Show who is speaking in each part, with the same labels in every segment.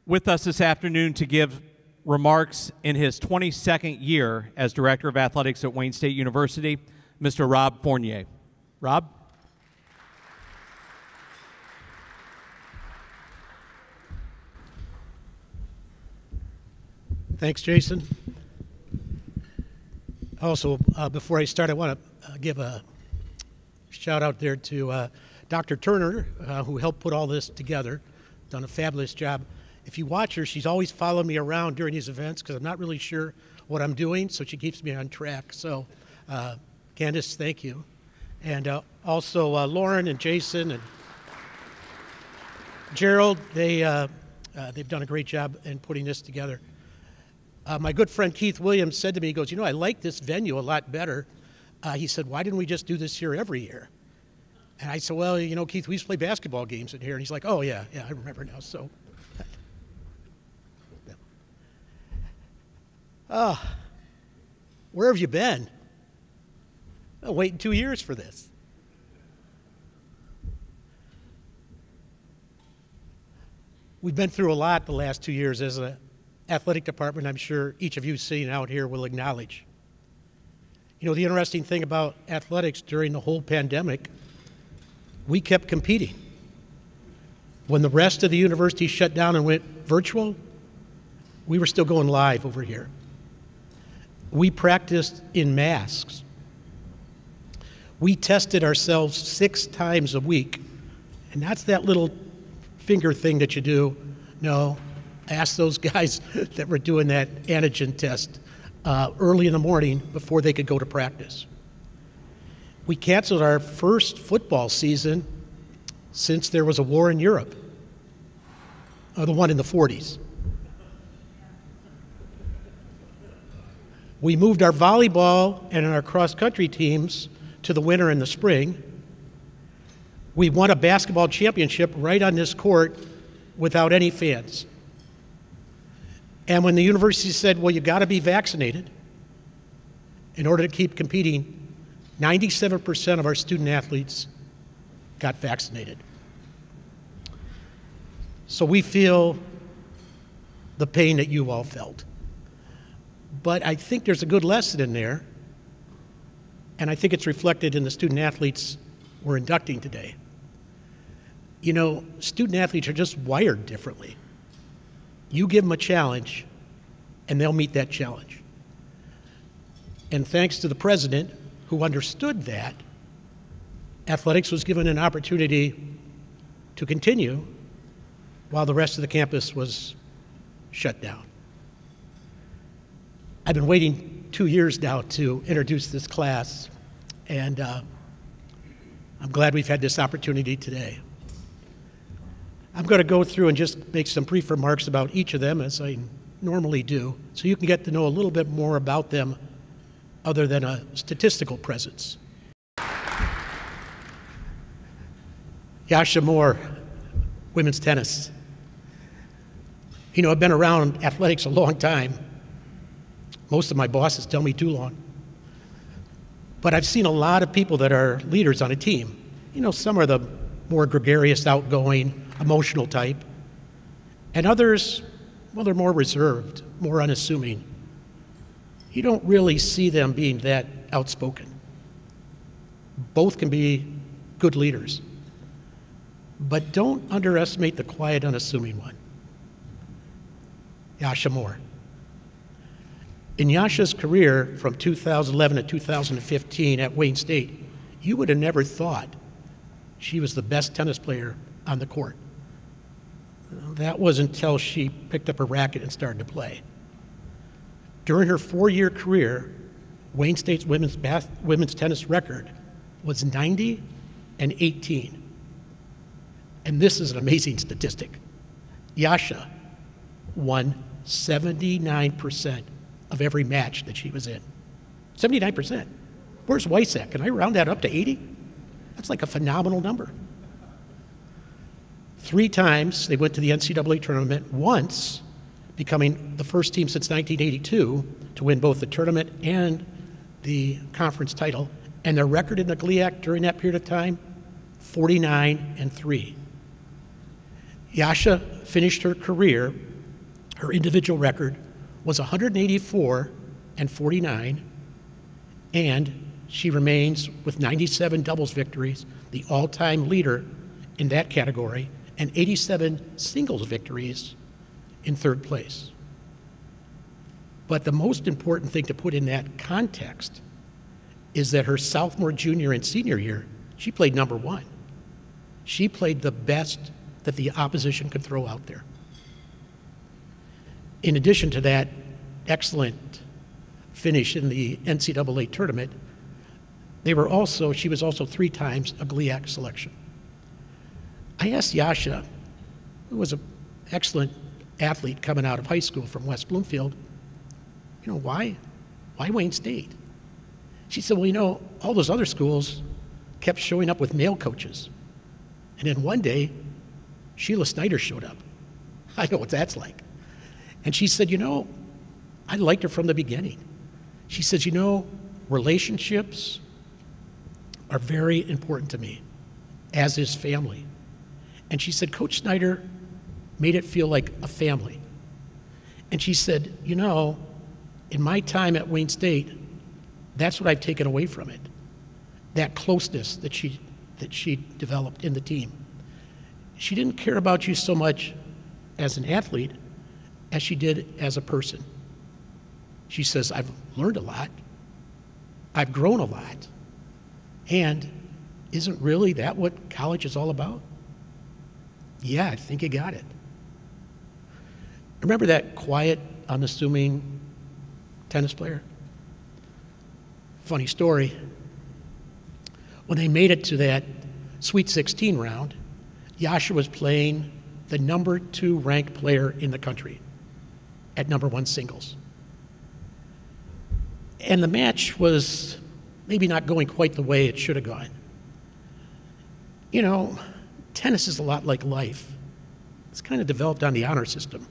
Speaker 1: With us this afternoon to give remarks in his 22nd year as Director of Athletics at Wayne State University, Mr. Rob Fournier. Rob?
Speaker 2: Thanks, Jason. Also, before I start, I want to give a shout out there to Dr. Turner, who helped put all this together, done a fabulous job. If you watch her, she's always following me around during these events because I'm not really sure what I'm doing, so she keeps me on track. So, Candace, thank you. And also Lauren and Jason and Gerald, they've done a great job in putting this together. My good friend Keith Williams said to me, he goes, you know, I like this venue a lot better. He said, why didn't we just do this here every year? And I said, well, you know, Keith, we used to play basketball games in here. And he's like, oh, yeah, I remember now. So, where have you been? I'm waiting 2 years for this. We've been through a lot the last 2 years as an athletic department. I'm sure each of you sitting out here will acknowledge. You know, the interesting thing about athletics during the whole pandemic, we kept competing. When the rest of the university shut down and went virtual, we were still going live over here. We practiced in masks. We tested ourselves 6 times a week. And that's that little finger thing that you do. No, ask those guys that were doing that antigen test early in the morning before they could go to practice. We canceled our first football season since there was a war in Europe, the one in the 40s. We moved our volleyball and our cross-country teams to the winter and the spring. We won a basketball championship right on this court without any fans. And when the university said, well, you got to be vaccinated in order to keep competing, 97% of our student athletes got vaccinated. So we feel the pain that you all felt. But I think there's a good lesson in there, and I think it's reflected in the student athletes we're inducting today. You know, student athletes are just wired differently. You give them a challenge, and they'll meet that challenge. And thanks to the president, who understood that, athletics was given an opportunity to continue while the rest of the campus was shut down. I've been waiting 2 years now to introduce this class, and I'm glad we've had this opportunity today. I'm going to go through and just make some brief remarks about each of them, as I normally do, so you can get to know a little bit more about them other than a statistical presence. Yahsha Moore, women's tennis. You know, I've been around athletics a long time. Most of my bosses tell me too long. But I've seen a lot of people that are leaders on a team. You know, some are the more gregarious, outgoing, emotional type. And others, well, they're more reserved, more unassuming. You don't really see them being that outspoken. Both can be good leaders. But don't underestimate the quiet, unassuming one. Yahsha Moore. In Yahsha's career from 2011 to 2015 at Wayne State, you would have never thought she was the best tennis player on the court. That was until she picked up her racket and started to play. During her 4-year career, Wayne State's women's tennis record was 90-18. And this is an amazing statistic. Yahsha won 79% of every match that she was in. 79%. Where's GLIAC? Can I round that up to 80? That's like a phenomenal number. 3 times they went to the NCAA tournament, once becoming the first team since 1982 to win both the tournament and the conference title. And their record in the GLIAC during that period of time, 49-3. Yahsha finished her career Her individual record was 184-49, and she remains, with 97 doubles victories, the all-time leader in that category, and 87 singles victories in third place. But the most important thing to put in that context is that her sophomore, junior, and senior year, she played number one. She played the best that the opposition could throw out there. In addition to that excellent finish in the NCAA tournament, she was also 3 times a GLIAC selection. I asked Yahsha, who was an excellent athlete coming out of high school from West Bloomfield, why Wayne State? She said, well, all those other schools kept showing up with male coaches. And then one day, Sheila Snyder showed up. I know what that's like. And she said, I liked her from the beginning. She says, relationships are very important to me, as is family. And she said, Coach Snyder made it feel like a family. And she said, in my time at Wayne State, that's what I've taken away from it, that closeness that she developed in the team. She didn't care about you so much as an athlete as she did as a person. She says, I've learned a lot, I've grown a lot, and isn't really that what college is all about? Yeah, I think you got it. Remember that quiet, unassuming tennis player? Funny story. When they made it to that Sweet 16 round, Yahsha was playing the number 2 ranked player in the country at number 1 singles. And the match was maybe not going quite the way it should have gone. Tennis is a lot like life. It's kind of developed on the honor system.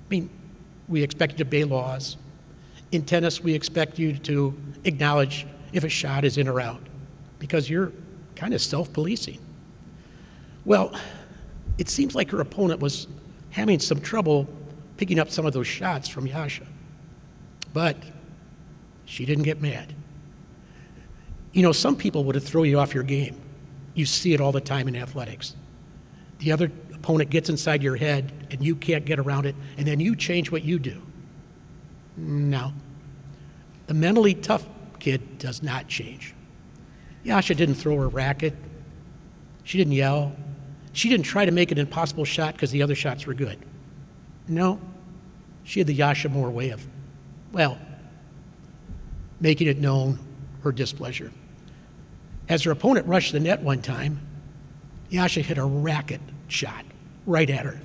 Speaker 2: We expect you to obey laws. In tennis, we expect you to acknowledge if a shot is in or out, because you're kind of self-policing. Well, it seems like her opponent was having some trouble picking up some of those shots from Yahsha. But she didn't get mad. Some people would have thrown you off your game. You see it all the time in athletics. The other opponent gets inside your head and you can't get around it, and then you change what you do. No. The mentally tough kid does not change. Yahsha didn't throw her racket. She didn't yell. She didn't try to make an impossible shot because the other shots were good. No. She had the Yahsha Moore way of, making it known her displeasure. As her opponent rushed the net one time, Yahsha hit a racket shot right at her.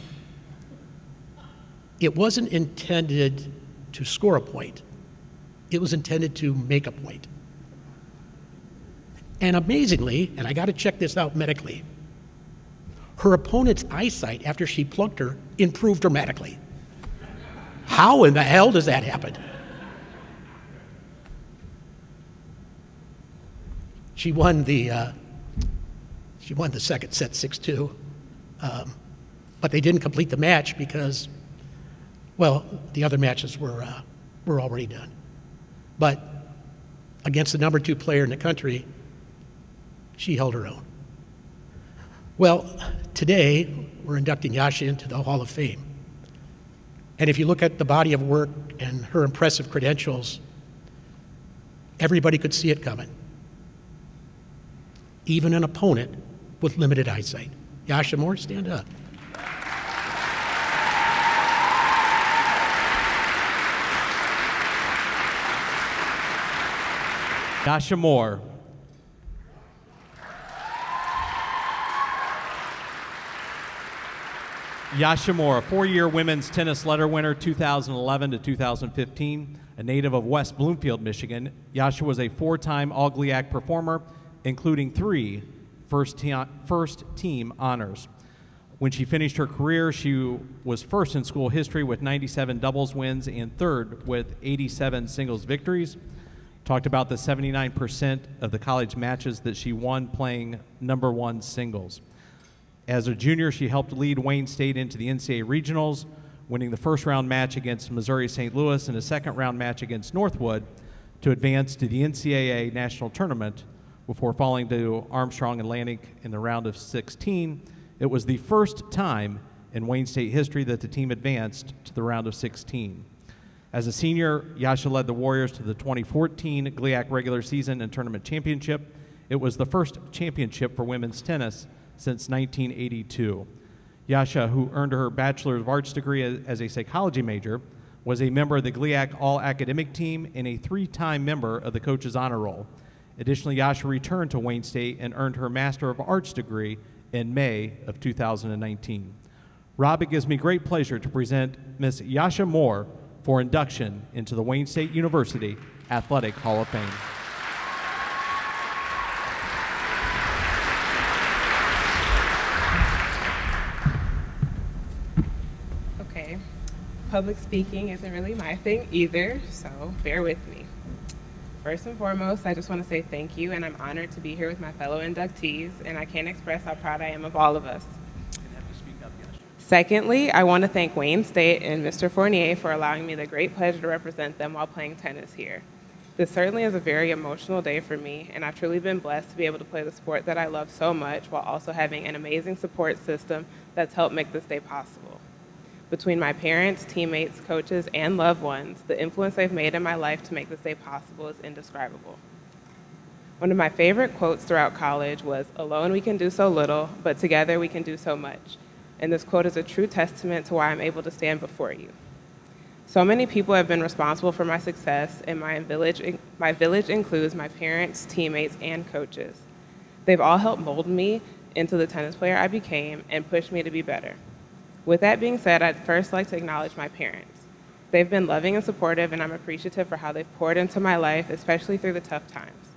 Speaker 2: It wasn't intended to score a point. It was intended to make a point. And amazingly, and I got to check this out medically, her opponent's eyesight after she plunked her improved dramatically. How in the hell does that happen? She won the second set 6-2, but they didn't complete the match because, the other matches were already done. But against the number 2 player in the country, she held her own. Well, today we're inducting Yahsha into the Hall of Fame. And if you look at the body of work and her impressive credentials, everybody could see it coming. Even an opponent with limited eyesight. Yahsha Moore, stand up.
Speaker 1: Yahsha Moore. Yahsha Moore, a 4-year women's tennis letter winner, 2011 to 2015, a native of West Bloomfield, Michigan. Yahsha was a 4-time All-GLIAC performer, including 3 first-team honors. When she finished her career, she was first in school history with 97 doubles wins and third with 87 singles victories. Talked about the 79% of the college matches that she won playing number 1 singles. As a junior, she helped lead Wayne State into the NCAA regionals, winning the first round match against Missouri St. Louis and a second round match against Northwood to advance to the NCAA National Tournament before falling to Armstrong and Lannick in the round of 16. It was the first time in Wayne State history that the team advanced to the round of 16. As a senior, Yahsha led the Warriors to the 2014 GLIAC regular season and tournament championship. It was the first championship for women's tennis since 1982. Yahsha, who earned her Bachelor of Arts degree as a psychology major, was a member of the GLIAC All-Academic team and a three-time member of the Coach's Honor Roll. Additionally, Yahsha returned to Wayne State and earned her Master of Arts degree in May of 2019. Rob, it gives me great pleasure to present Miss Yahsha Moore for induction into the Wayne State University Athletic Hall of Fame.
Speaker 3: Okay, public speaking isn't really my thing either, so bear with me. First and foremost, I just want to say thank you, and I'm honored to be here with my fellow inductees, and I can't express how proud I am of all of us. Secondly, I want to thank Wayne State and Mr. Fournier for allowing me the great pleasure to represent them while playing tennis here. This certainly is a very emotional day for me, and I've truly been blessed to be able to play the sport that I love so much while also having an amazing support system that's helped make this day possible. Between my parents, teammates, coaches, and loved ones, the influence they've made in my life to make this day possible is indescribable. One of my favorite quotes throughout college was, "Alone we can do so little, but together we can do so much." And this quote is a true testament to why I'm able to stand before you. So many people have been responsible for my success, and my village includes my parents, teammates, and coaches. They've all helped mold me into the tennis player I became and pushed me to be better. With that being said, I'd first like to acknowledge my parents. They've been loving and supportive, and I'm appreciative for how they've poured into my life, especially through the tough times.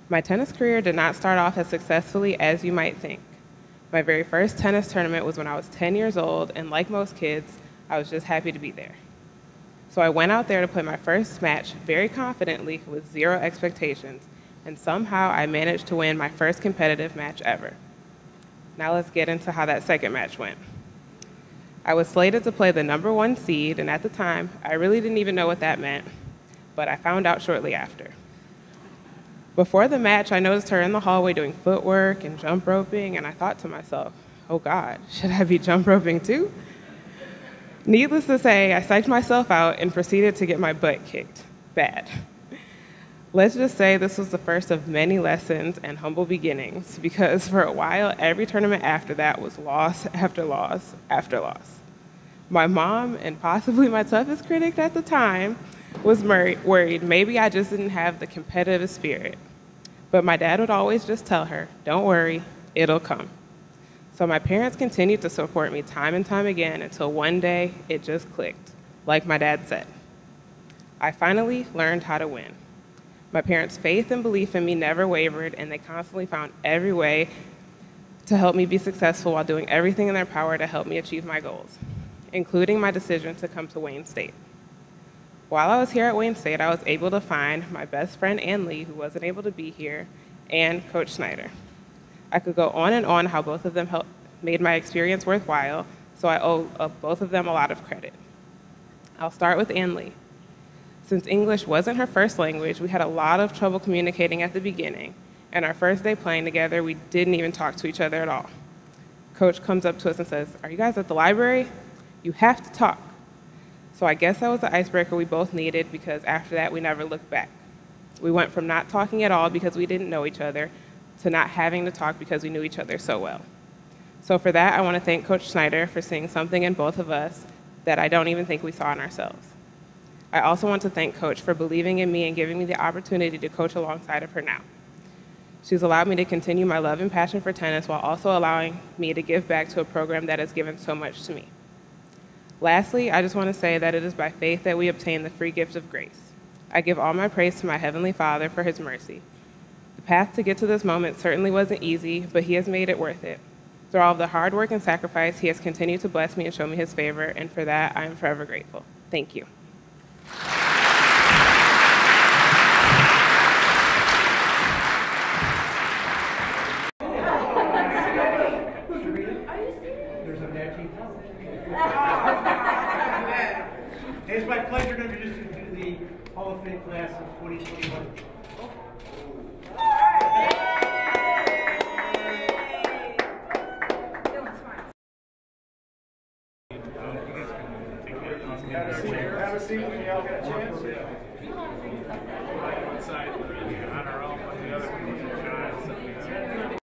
Speaker 3: My tennis career did not start off as successfully as you might think. My very first tennis tournament was when I was 10 years old, and like most kids, I was just happy to be there. So I went out there to play my first match very confidently with zero expectations, and somehow I managed to win my first competitive match ever. Now let's get into how that second match went. I was slated to play the #1 seed, and at the time, I really didn't even know what that meant, but I found out shortly after. Before the match, I noticed her in the hallway doing footwork and jump roping, and I thought to myself, oh God, should I be jump roping too? Needless to say, I psyched myself out and proceeded to get my butt kicked. Bad. Let's just say this was the first of many lessons and humble beginnings, because for a while, every tournament after that was loss after loss after loss. My mom, and possibly my toughest critic at the time, was worried maybe I just didn't have the competitive spirit. But my dad would always just tell her, don't worry, it'll come. So my parents continued to support me time and time again until one day it just clicked, like my dad said. I finally learned how to win. My parents' faith and belief in me never wavered, and they constantly found every way to help me be successful while doing everything in their power to help me achieve my goals, including my decision to come to Wayne State. While I was here at Wayne State, I was able to find my best friend, Ann Lee, who wasn't able to be here, and Coach Snyder. I could go on and on how both of them made my experience worthwhile, so I owe both of them a lot of credit. I'll start with Ann Lee. Since English wasn't her first language, we had a lot of trouble communicating at the beginning, and our first day playing together, we didn't even talk to each other at all. Coach comes up to us and says, "Are you guys at the library? You have to talk." So I guess that was the icebreaker we both needed, because after that, we never looked back. We went from not talking at all because we didn't know each other to not having to talk because we knew each other so well. So for that, I want to thank Coach Snyder for seeing something in both of us that I don't even think we saw in ourselves. I also want to thank Coach for believing in me and giving me the opportunity to coach alongside of her now. She's allowed me to continue my love and passion for tennis while also allowing me to give back to a program that has given so much to me. Lastly, I just want to say that it is by faith that we obtain the free gift of grace. I give all my praise to my Heavenly Father for His mercy. The path to get to this moment certainly wasn't easy, but He has made it worth it. Through all of the hard work and sacrifice, He has continued to bless me and show me His favor, and for that, I am forever grateful. Thank you.
Speaker 2: There's a matching It's my pleasure to introduce you to the Hall of Fame class of 2021.
Speaker 4: Have a seat when y'all get a chance.
Speaker 5: One side on our own, but the other one was a giant.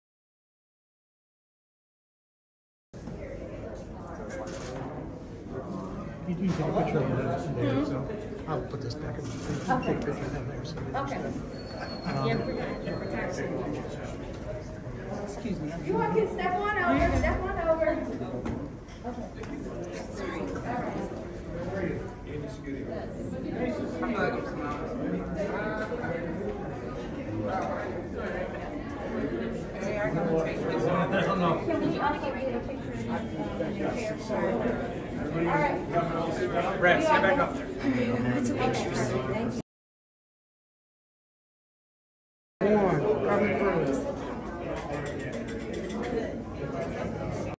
Speaker 2: You can take a picture of that there, so I'll put this back in. Take a picture of that there. So
Speaker 6: Excuse me. You want to step on over, step on over.
Speaker 4: Brad, stand back up.
Speaker 6: It's a picture. Thank you.